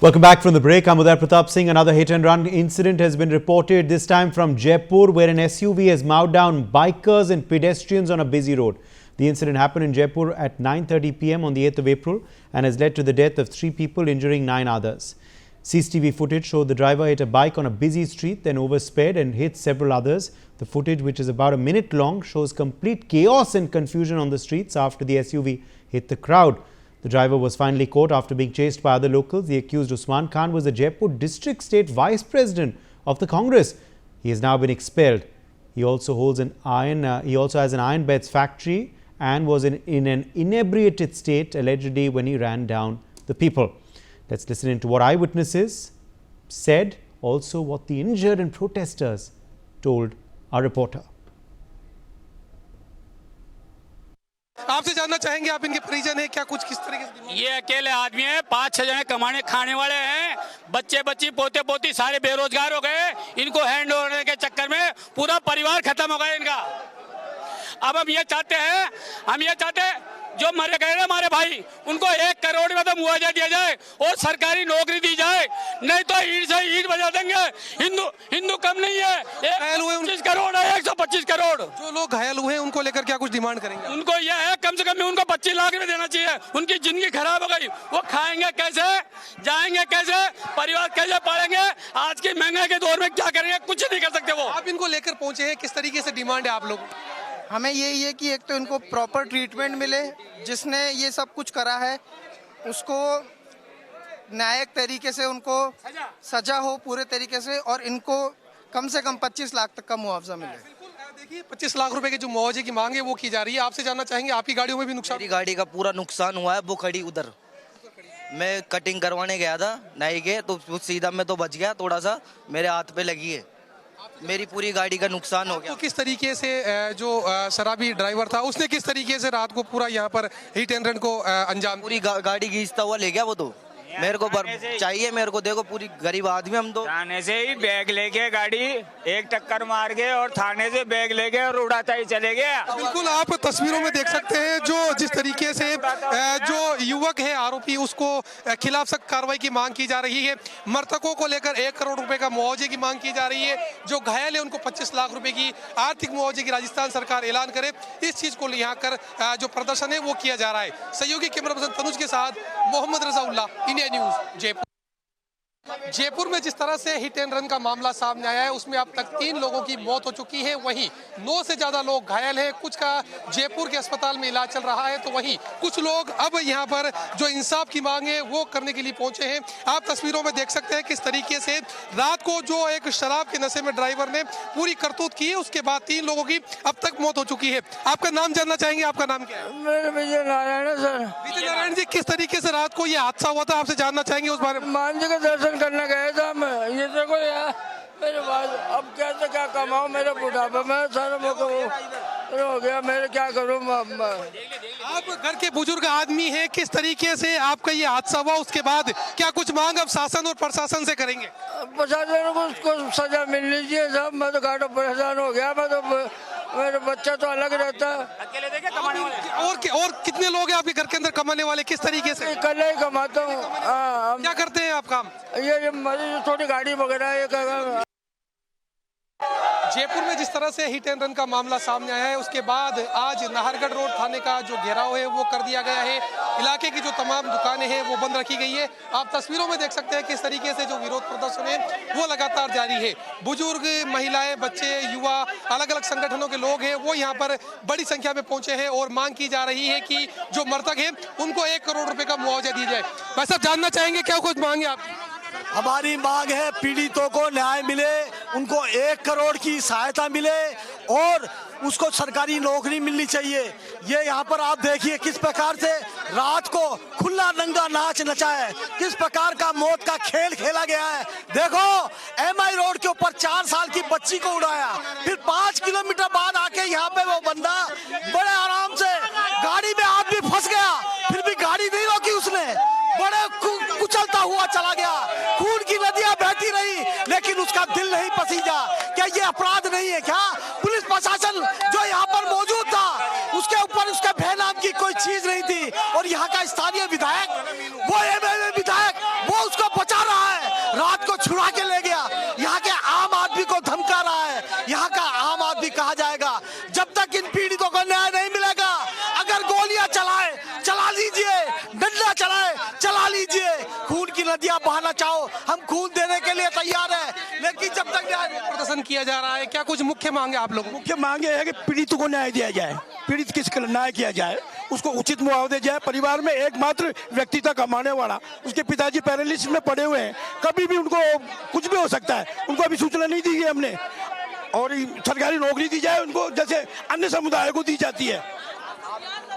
Welcome back from the break. I'm Uday Pratap Singh. Another hit and run incident has been reported, this time from Jaipur, where an SUV has mowed down bikers and pedestrians on a busy road. The incident happened in Jaipur at 9:30 p.m. on the 8th of April and has led to the death of 3 people, injuring 9 others. CCTV footage showed the driver hit a bike on a busy street, then oversped and hit several others. The footage, which is about a minute long, shows complete chaos and confusion on the streets after the SUV hit the crowd. The driver was finally caught after being chased by other locals. The accused, Usman Khan, was the Jaipur District State Vice President of the Congress. He has now been expelled. He also has an iron beds factory and was in an inebriated state allegedly when he ran down the people. Let's listen into what eyewitnesses said, also what the injured and protesters told our reporter. आपसे जानना चाहेंगे, आप इनके परिजन हैं क्या, कुछ किस तरीके से? ये अकेले आदमी है, 5-6 जने कमाने खाने वाले हैं, बच्चे बच्ची पोते पोती सारे बेरोजगार हो गए। इनको हैंड ओवर के चक्कर में पूरा परिवार खत्म हो गया इनका। अब हम ये चाहते हैं जो मरे गए ना हमारे भाई, उनको 1 करोड़ में तो मुआवजा दिया जाए और सरकारी नौकरी दी जाए, नहीं तो ईंट से ईंट बजा देंगे। हिंदू कम नहीं है, 125 करोड़ है, 125 करोड़। जो लोग घायल हुए हैं उनको लेकर क्या कुछ डिमांड करेंगे? उनको यह है कम से कम उनको 25 लाख में देना चाहिए। उनकी जिंदगी खराब हो गई, वो खाएंगे कैसे, जाएंगे कैसे, परिवार कैसे पालेंगे? आज की महंगाई के दौर में क्या करेंगे, कुछ नहीं कर सकते वो। आप इनको लेकर पहुंचे हैं, किस तरीके से डिमांड है आप लोग? हमें यही है कि एक तो इनको प्रॉपर ट्रीटमेंट मिले, जिसने ये सब कुछ करा है उसको न्यायिक तरीके से उनको सजा हो पूरे तरीके से, और इनको कम से कम 25 लाख तक का मुआवजा मिले। देखिए 25 लाख रुपए की जो मुआवजे की मांग है वो की जा रही है। आपसे जानना चाहेंगे, आपकी गाड़ियों में भी नुकसान? मेरी गाड़ी का पूरा नुकसान हुआ है, वो खड़ी उधर। मैं कटिंग करवाने गया था नाई के, तो सीधा मैं तो बच गया, थोड़ा सा मेरे हाथ पे लगी है, मेरी पूरी गाड़ी का नुकसान हो गया। तो किस तरीके से जो शराबी ड्राइवर था उसने किस तरीके से रात को पूरा यहाँ पर हिट एंड रन को अंजाम? पूरी गाड़ी घींचता हुआ ले गया वो तो। मेरे को चाहिए, मेरे को देखो, पूरी गरीब आदमी हम तो। थाने से ही बैग लेके गाड़ी एक टक्कर मार के और थाने से बैग लेके और उड़ाता ही चले गया। बिल्कुल आप तस्वीरों में देख सकते हैं जो जिस तरीके से जो युवक है आरोपी, उसको खिलाफ सख्त कार्रवाई की मांग की जा रही है। मृतकों को लेकर 1 करोड़ रुपए का मुआवजे की मांग की जा रही है। जो घायल है उनको 25 लाख रुपए की आर्थिक मुआवजे की राजस्थान सरकार ऐलान करे, इस चीज को यहाँ कर जो प्रदर्शन है वो किया जा रहा है। सहयोगी कैमरा पर्सन तनुज के साथ मोहम्मद रजाउल्ला, इंडिया न्यूज़, जयपुर। जयपुर में जिस तरह से हिट एंड रन का मामला सामने आया है उसमें अब तक 3 लोगों की मौत हो चुकी है, वहीं 9 से ज्यादा लोग घायल हैं। कुछ का जयपुर के अस्पताल में इलाज चल रहा है, तो वहीं कुछ लोग अब यहां पर जो इंसाफ की मांग है वो करने के लिए पहुंचे हैं। आप तस्वीरों में देख सकते हैं किस तरीके से रात को जो एक शराब के नशे में ड्राइवर ने पूरी करतूत की है, उसके बाद 3 लोगों की अब तक मौत हो चुकी है। आपका नाम जानना चाहेंगे, आपका नाम क्या है? विजय नारायण सर। विजय नारायण जी, किस तरीके से रात को ये हादसा हुआ था, आपसे जानना चाहेंगे उस बारे में। मान जी का दर्शन करने गया था मैं, ये देखो यार मेरे बाद अब कैसे क्या कमाऊं, मेरे बुढ़ापे में सर हो गया, मेरे क्या करूं। आप घर के बुजुर्ग आदमी हैं, किस तरीके से आपका ये हादसा हुआ, उसके बाद क्या कुछ मांग अब शासन और प्रशासन से करेंगे? प्रशासन को उसको सजा मिलनी चाहिए साहब। मैं तो घाटों परेशान हो गया, मैं तो, मेरा बच्चा तो अलग रहता है। अकेले देखे कमाने वाले और कितने लोग हैं आपके घर के अंदर कमाने वाले, किस तरीके से? कल ही कमाता हूँ। क्या करते हैं आप काम? ये थोड़ी गाड़ी वगैरह ये। जयपुर में जिस तरह से हिट एंड रन का मामला सामने आया है उसके बाद आज नाहरगढ़ रोड थाने का जो घेराव है वो कर दिया गया है। इलाके की जो तमाम दुकानें हैं वो बंद रखी गई है। आप तस्वीरों में देख सकते हैं किस तरीके से जो विरोध प्रदर्शन है वो लगातार जारी है। बुजुर्ग, महिलाएं, बच्चे, युवा, अलग अलग संगठनों के लोग हैं वो यहाँ पर बड़ी संख्या में पहुंचे हैं और मांग की जा रही है कि जो मृतक है उनको 1 करोड़ रुपए का मुआवजा दिया जाए। भाई साहब, जानना चाहेंगे क्या कुछ मांग है आपकी? हमारी मांग है पीड़ितों को न्याय मिले, उनको 1 करोड़ की सहायता मिले और उसको सरकारी नौकरी मिलनी चाहिए। ये यहाँ पर आप देखिए किस प्रकार से रात को खुला नंगा नाच नचा है, किस प्रकार का मौत का खेल खेला गया है। देखो MI रोड के ऊपर 4 साल की बच्ची को उड़ाया, फिर 5 किलोमीटर बाद आके यहाँ पे वो बंदा बड़े आराम से गाड़ी में आदमी फंस गया, फिर भी गाड़ी नहीं रोकी उसने, बड़े कुचलता हुआ चला गया। खून की नदियां बहती रही लेकिन उसका दिल नहीं पसीजा। क्या ये अपराध नहीं है? क्या पुलिस प्रशासन जो यहाँ पर मौजूद था उसके ऊपर उसके भय नाम की कोई चीज नहीं थी, और यहाँ का स्थानीय विधायक वो MLA विधायक वो उसको बचा बहाना चाहो, हम खून देने के लिए तैयार है, लेकिन जब तक प्रदर्शन किया जा रहा है, क्या कुछ मुख्य मांगे आप लोग? मुख्य मांगे है कि पीड़ित को न्याय दिया जाए, पीड़ित किसका न्याय किया जाए, उसको उचित मुआवजे जाए। परिवार में एकमात्र व्यक्ति था कमाने वाला, उसके पिताजी पैरालिसिस में पड़े हुए हैं, कभी भी उनको कुछ भी हो सकता है, उनको अभी सूचना नहीं दी गई हमने। और सरकारी नौकरी दी जाए उनको, जैसे अन्य समुदाय को दी जाती है,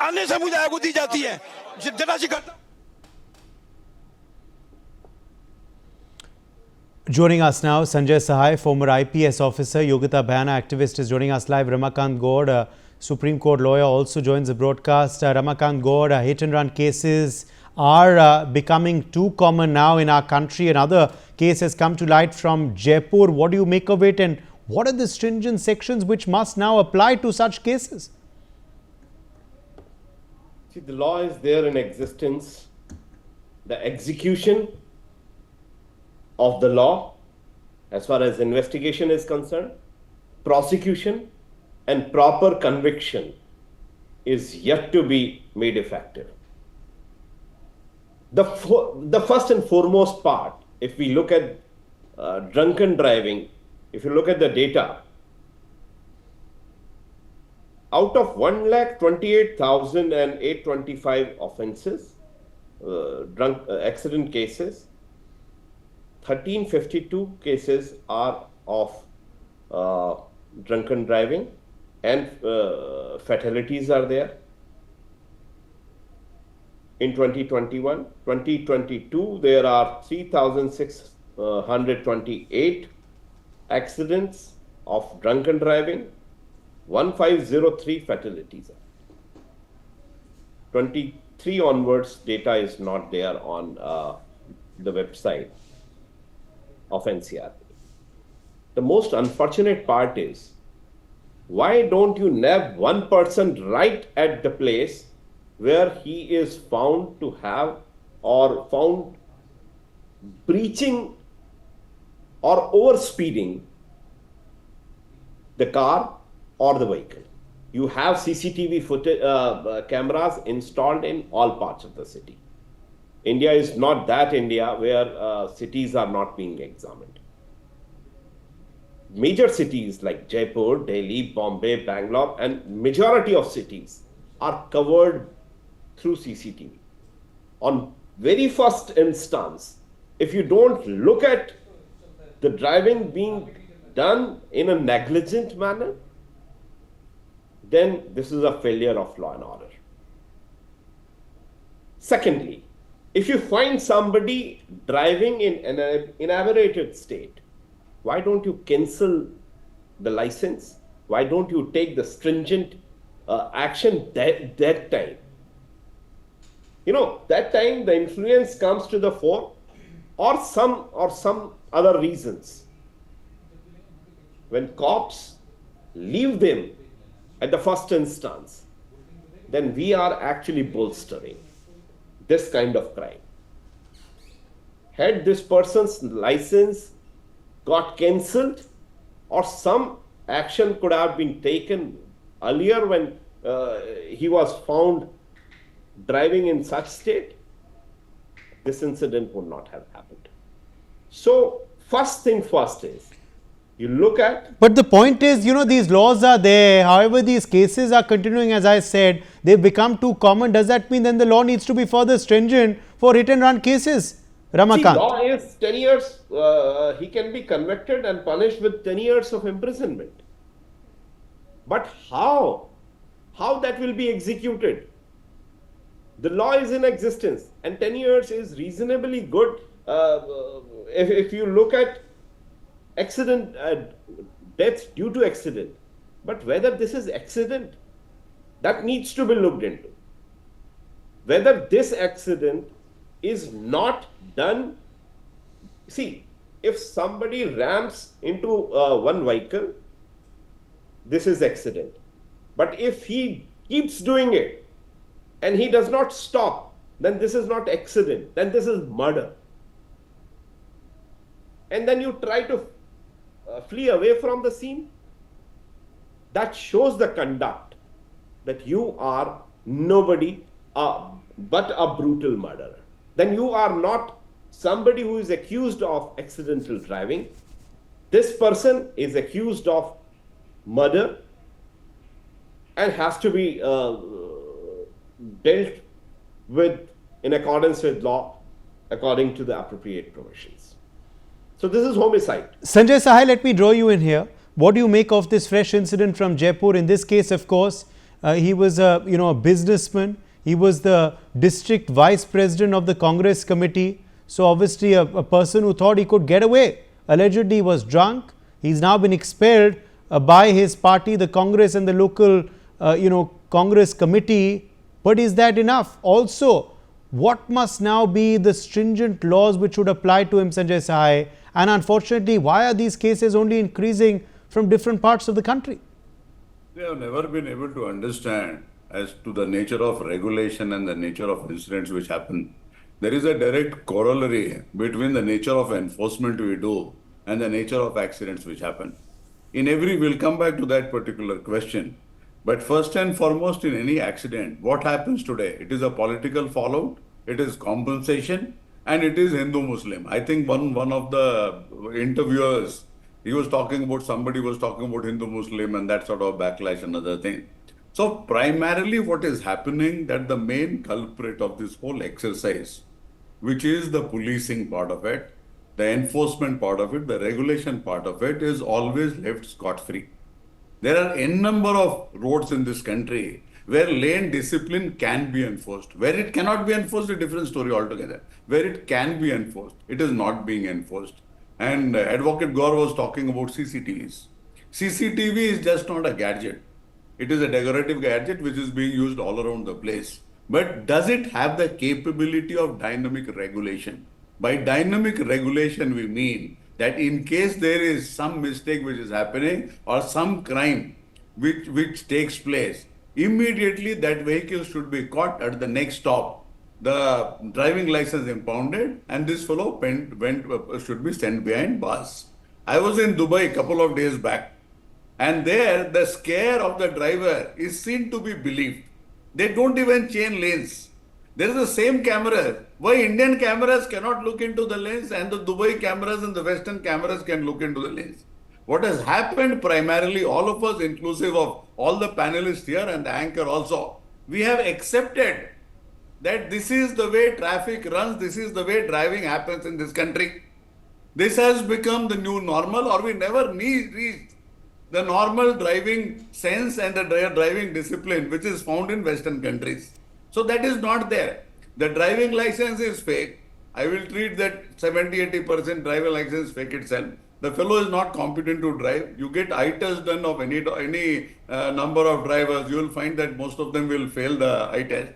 अन्य समुदाय को दी जाती है। जरा सी घटना। Joining us now, Sanjay Sahai, former IPS officer, Yogita Bhayana activist is joining us live. Ramakant Gaur, Supreme Court lawyer, also joins the broadcast. Ramakant Gaur, hit and run cases are becoming too common now in our country. Another case has come to light from Jaipur. What do you make of it, and what are the stringent sections which must now apply to such cases? See, the law is there in existence. The execution of the law, as far as investigation is concerned, prosecution and proper conviction is yet to be made effective. The first and foremost part, if we look at drunken driving, if you look at the data, out of 1,28,825 offences, accident cases, 1,352 cases are of drunken driving, and fatalities are there. In 2021, 2022, there are 3,628 accidents of drunken driving, 1,503 fatalities. 23 onwards, data is not there on the website of NCR. The most unfortunate part is, why don't you nab one person right at the place where he is found to have or found breaching or overspeeding the car or the vehicle? You have CCTV footage, cameras installed in all parts of the city. India is not that India where cities are not being examined. Major cities like Jaipur, Delhi, Bombay, Bangalore, and majority of cities are covered through CCTV. On very first instance, if you don't look at the driving being done in a negligent manner, then this is a failure of law and order. Secondly, if you find somebody driving in an inebriated state, why don't you cancel the license? Why don't you take the stringent action that time? You know, that time the influence comes to the fore, or some other reasons. When cops leave them at the first instance, then we are actually bolstering this kind of crime. Had this person's license got cancelled, or some action could have been taken earlier when he was found driving in such state, this incident would not have happened. So first thing first is, you look at... But the point is, you know, these laws are there. However, these cases are continuing, as I said, they've become too common. Does that mean then the law needs to be further stringent for hit and run cases? Ramakant. See, law is 10 years, he can be convicted and punished with 10 years of imprisonment. But how? How that will be executed? The law is in existence, and 10 years is reasonably good. If you look at accident, deaths due to accident, but whether this is accident, that needs to be looked into. Whether this accident is not done, see, if somebody rams into one vehicle, this is accident. But if he keeps doing it and he does not stop, then this is not accident, then this is murder. And then you try to flee away from the scene. That shows the conduct that you are nobody but a brutal murderer. Then you are not somebody who is accused of accidental driving. This person is accused of murder and has to be dealt with in accordance with law, according to the appropriate provisions. So this is homicide. Sanjay Sahai, let me draw you in here. What do you make of this fresh incident from Jaipur? In this case, of course, he was a businessman. He was the district vice president of the Congress committee. So obviously a person who thought he could get away. Allegedly he was drunk. He's now been expelled by his party, the Congress, and the local Congress committee. But is that enough? Also, what must now be the stringent laws which would apply to him, Sanjay Sahai? And unfortunately, why are these cases only increasing from different parts of the country? They have never been able to understand as to the nature of regulation and the nature of incidents which happen. There is a direct corollary between the nature of enforcement we do and the nature of accidents which happen. We'll come back to that particular question. But first and foremost, in any accident, what happens today? It is a political fallout, it is compensation, and it is Hindu-Muslim. I think one of the interviewers, somebody was talking about Hindu-Muslim and that sort of backlash and other thing. So primarily what is happening, that the main culprit of this whole exercise, which is the policing part of it, the enforcement part of it, the regulation part of it, is always left scot-free. There are n number of roads in this country where lane discipline can be enforced. Where it cannot be enforced, a different story altogether. Where it can be enforced, it is not being enforced. And Advocate Gaur was talking about CCTVs. CCTV is just not a gadget. It is a decorative gadget which is being used all around the place. But does it have the capability of dynamic regulation? By dynamic regulation, we mean that in case there is some mistake which is happening or some crime which takes place, immediately that vehicle should be caught at the next stop, the driving license impounded, and this fellow should be sent behind bars. I was in Dubai a couple of days back, and there the scare of the driver is seen to be believed. They don't even change lanes. There is the same camera. Why Indian cameras cannot look into the lanes and the Dubai cameras and the Western cameras can look into the lanes? What has happened primarily, all of us, inclusive of all the panelists here and the anchor also, we have accepted that this is the way traffic runs, this is the way driving happens in this country. This has become the new normal, or we never reach the normal driving sense and the driving discipline which is found in Western countries. So that is not there. The driving license is fake. I will treat that 70-80% driving license fake itself. The fellow is not competent to drive. You get eye test done of any number of drivers, you will find that most of them will fail the eye test.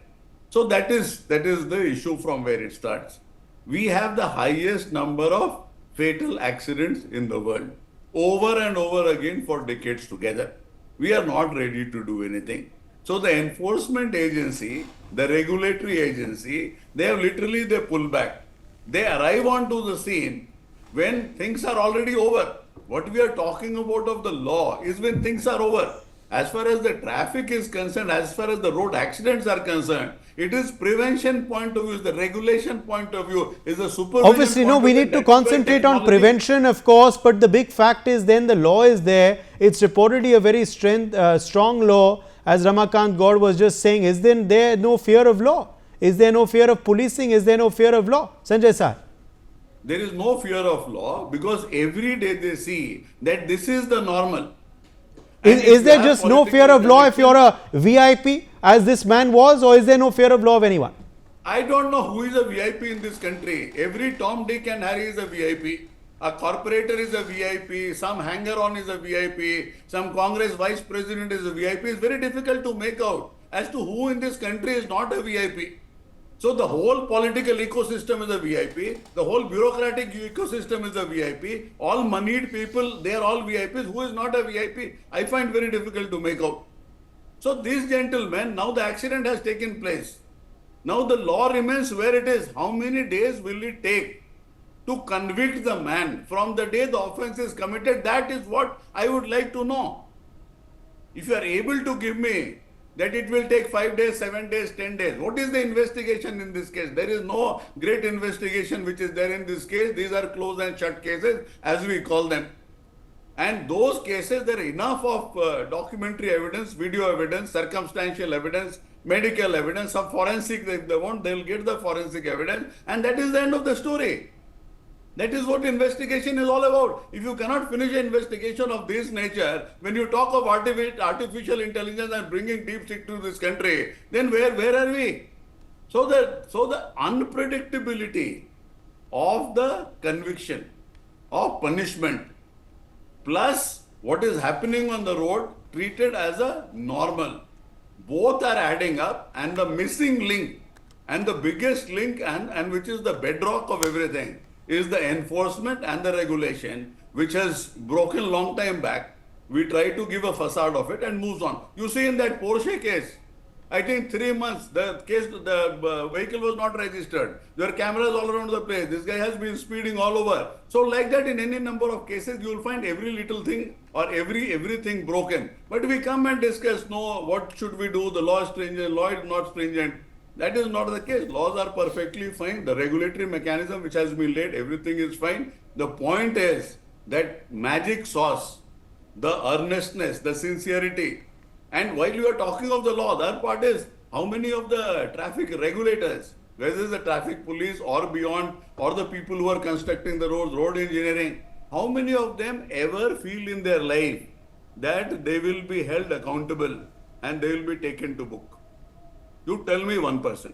So that is the issue from where it starts. We have the highest number of fatal accidents in the world, over and over again for decades together. We are not ready to do anything. So the enforcement agency, the regulatory agency, they pull back. They arrive onto the scene when things are already over. What we are talking about of the law is when things are over. As far as the traffic is concerned, as far as the road accidents are concerned, it is prevention point of view, the regulation point of view, is the supervision. Obviously, no, we need to concentrate on prevention, of course, but the big fact is then the law is there. It's reportedly a very strong law. As Ramakant Gaur was just saying, is there no fear of law? Is there no fear of policing? Is there no fear of law? Sanjay Sahai. There is no fear of law because every day they see that this is the normal. Is there just no fear of law if you're a VIP, as this man was, or is there no fear of law of anyone? I don't know who is a VIP in this country. Every Tom, Dick and Harry is a VIP. A corporator is a VIP, some hanger-on is a VIP, some Congress vice president is a VIP. It's very difficult to make out as to who in this country is not a VIP. So the whole political ecosystem is a VIP, the whole bureaucratic ecosystem is a VIP, all moneyed people, they are all VIPs. Who is not a VIP? I find very difficult to make out. So these gentlemen, now the accident has taken place. Now the law remains where it is. How many days will it take to convict the man from the day the offense is committed? That is what I would like to know. If you are able to give me that it will take 5 days, 7 days, 10 days. What is the investigation in this case? There is no great investigation which is there in this case. These are closed and shut cases, as we call them. And those cases, there are enough of documentary evidence, video evidence, circumstantial evidence, medical evidence, some forensic, if they want, they will get the forensic evidence, and that is the end of the story. That is what investigation is all about. If you cannot finish an investigation of this nature, when you talk of artificial intelligence and bringing deep state to this country, then where are we? So the unpredictability of the conviction, of punishment, plus what is happening on the road treated as a normal, both are adding up, and the missing link and the biggest link and which is the bedrock of everything is the enforcement and the regulation, which has broken long time back. We try to give a facade of it and moves on. You see in that Porsche case, I think 3 months, the vehicle was not registered. There are cameras all around the place. This guy has been speeding all over. So like that, in any number of cases, you will find every little thing or everything broken. But we come and discuss, no, what should we do? The law is stringent, law is not stringent. That is not the case. Laws are perfectly fine. The regulatory mechanism which has been laid, everything is fine. The point is that magic sauce, the earnestness, the sincerity. And while you are talking of the law, the other part is how many of the traffic regulators, whether it's the traffic police or beyond, or the people who are constructing the roads, road engineering, how many of them ever feel in their life that they will be held accountable and they will be taken to book? You tell me one person.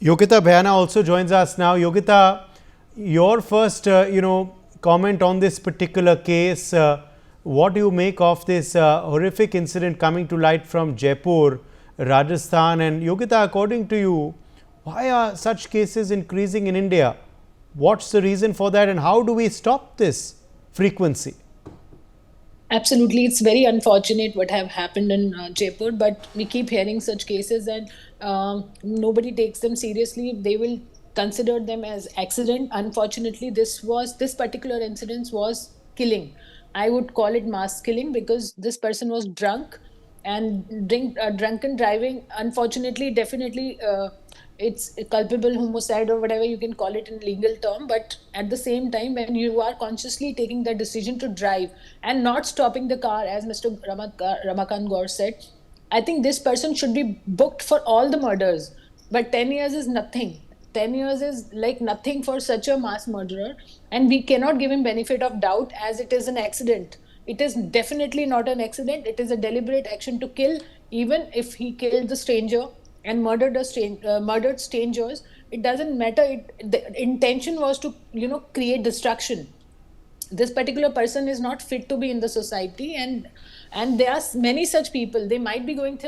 Yogita Bhayana also joins us now. Yogita, your first, comment on this particular case. What do you make of this horrific incident coming to light from Jaipur, Rajasthan? And Yogita, according to you, why are such cases increasing in India? What's the reason for that, and how do we stop this frequency? Absolutely, it's very unfortunate what have happened in Jaipur, but we keep hearing such cases and nobody takes them seriously. They will consider them as accident. Unfortunately, this particular incident was killing. I would call it mass killing because this person was drunk, and drunken driving, unfortunately, definitely it's a culpable homicide or whatever you can call it in legal term. But at the same time, when you are consciously taking the decision to drive and not stopping the car, as Mr. Ramakant Gaur said, I think this person should be booked for all the murders. But 10 years is nothing. 10 years is like nothing for such a mass murderer, and we cannot give him benefit of doubt as it is an accident. It is definitely not an accident. It is a deliberate action to kill. Even if he killed the stranger and murdered strangers, it doesn't matter. The intention was to create destruction. This particular person is not fit to be in the society, and there are many such people. They might be going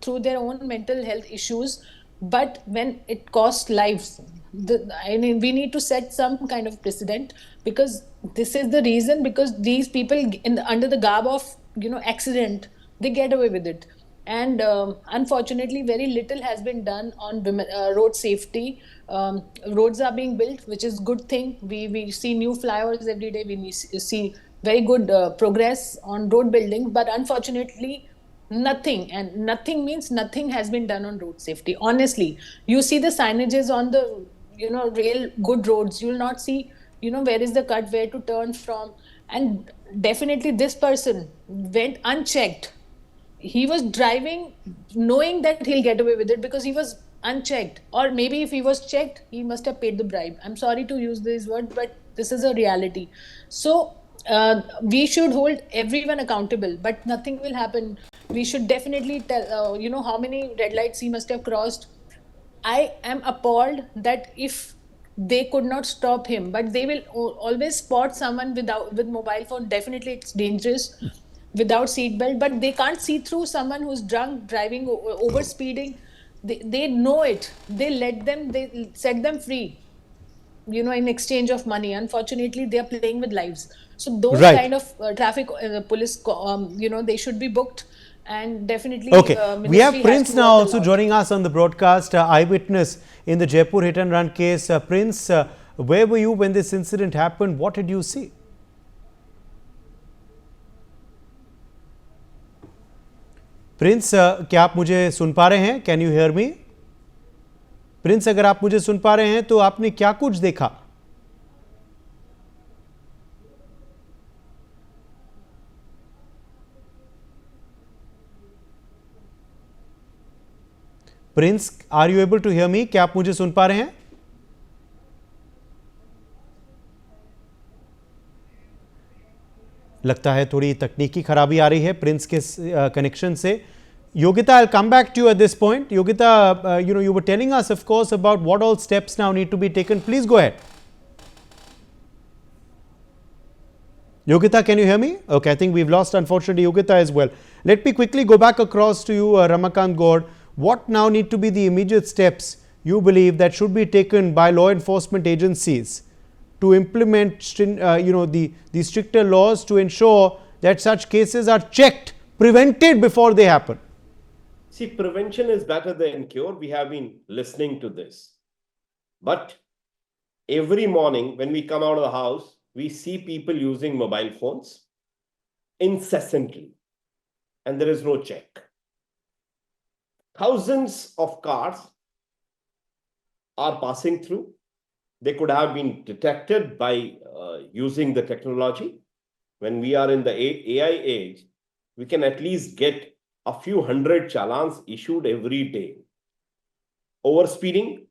through their own mental health issues, but when it costs lives, we need to set some kind of precedent, because this is the reason, because these people under the garb of accident, they get away with it. And unfortunately, very little has been done on road safety. Roads are being built, which is good thing. We see new flyovers every day. We see very good progress on road building, but unfortunately, nothing. And nothing means nothing has been done on road safety. Honestly, you see the signages on the real good roads. You will not see where is the cut, where to turn from. And definitely this person went unchecked. He was driving knowing that he'll get away with it because he was unchecked. Or maybe if he was checked, he must have paid the bribe. I'm sorry to use this word, but this is a reality. So we should hold everyone accountable, but nothing will happen. We should definitely tell, how many red lights he must have crossed. I am appalled that if they could not stop him, but they will always spot someone with mobile phone. Definitely it's dangerous. Without seatbelt, but they can't see through someone who's drunk, driving, over speeding. They know it. They set them free, in exchange of money. Unfortunately, they are playing with lives. So those kind of traffic police, they should be booked. And definitely, okay. We have Prince now also joining us on the broadcast, eyewitness in the Jaipur hit and run case. Prince, where were you when this incident happened? What did you see? Prince, क्या आप मुझे सुन पा रहे हैं? Can you hear me? Prince, अगर आप मुझे सुन पा रहे हैं तो आपने क्या कुछ देखा? Prince, are you able to hear me? क्या आप मुझे सुन पा रहे हैं? लगता है थोड़ी तकनीकी खराबी आ रही है प्रिंस के कनेक्शन से. Yogita, I'll come back to you at this point. Yogita, you were telling us, of course, about what all steps now need to be taken. Please go ahead. Yogita, can you hear me? Okay, I think we've lost, unfortunately, Yogita as well. Let me quickly go back across to you, Ramakant Gaur. What now need to be the immediate steps you believe that should be taken by law enforcement agencies to implement, the stricter laws to ensure that such cases are checked, prevented before they happen? See, prevention is better than cure. We have been listening to this. But every morning when we come out of the house, we see people using mobile phones incessantly, and there is no check. Thousands of cars are passing through. They could have been detected by using the technology. When we are in the AI age, we can at least get a few hundred challans issued every day. Overspeeding,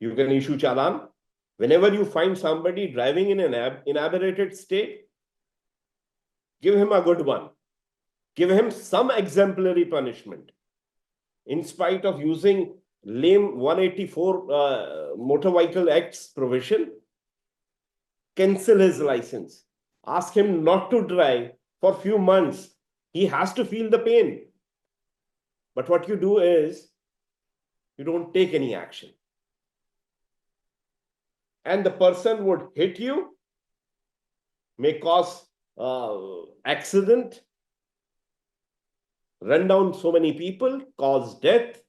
you can issue challan. Whenever you find somebody driving in an inebriated state, give him a good one. Give him some exemplary punishment. In spite of using lame 184 Motor Vehicle Act's provision, cancel his license. Ask him not to drive for a few months. He has to feel the pain. But what you do is, you don't take any action. And the person would hit you, may cause accident, run down so many people, cause death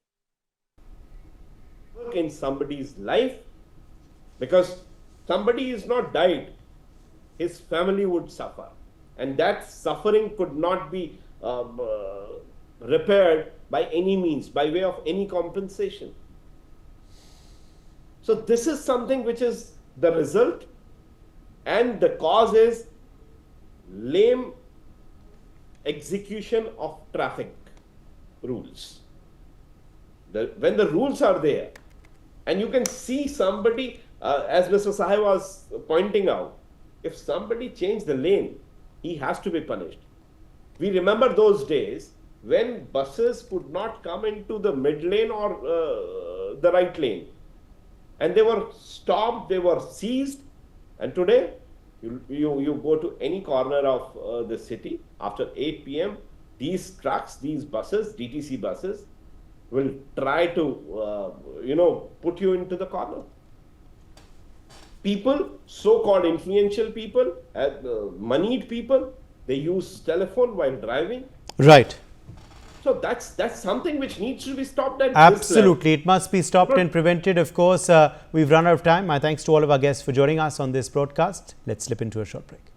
in somebody's life, because somebody is not died, his family would suffer, and that suffering could not be repaired by any means, by way of any compensation. So this is something which is the result, and the cause is lame execution of traffic rules. When the rules are there, and you can see somebody, as Mr. Sahai was pointing out, if somebody changed the lane, he has to be punished. We remember those days when buses could not come into the mid lane or the right lane, and they were stopped, they were seized. And today, you go to any corner of the city after 8 p.m., these trucks, these buses, DTC buses, will try to, put you into the corner. People, so-called influential people, moneyed people, they use telephone while driving. Right. So that's something which needs to be stopped at Absolutely. It must be stopped and prevented. Of course, we've run out of time. My thanks to all of our guests for joining us on this broadcast. Let's slip into a short break.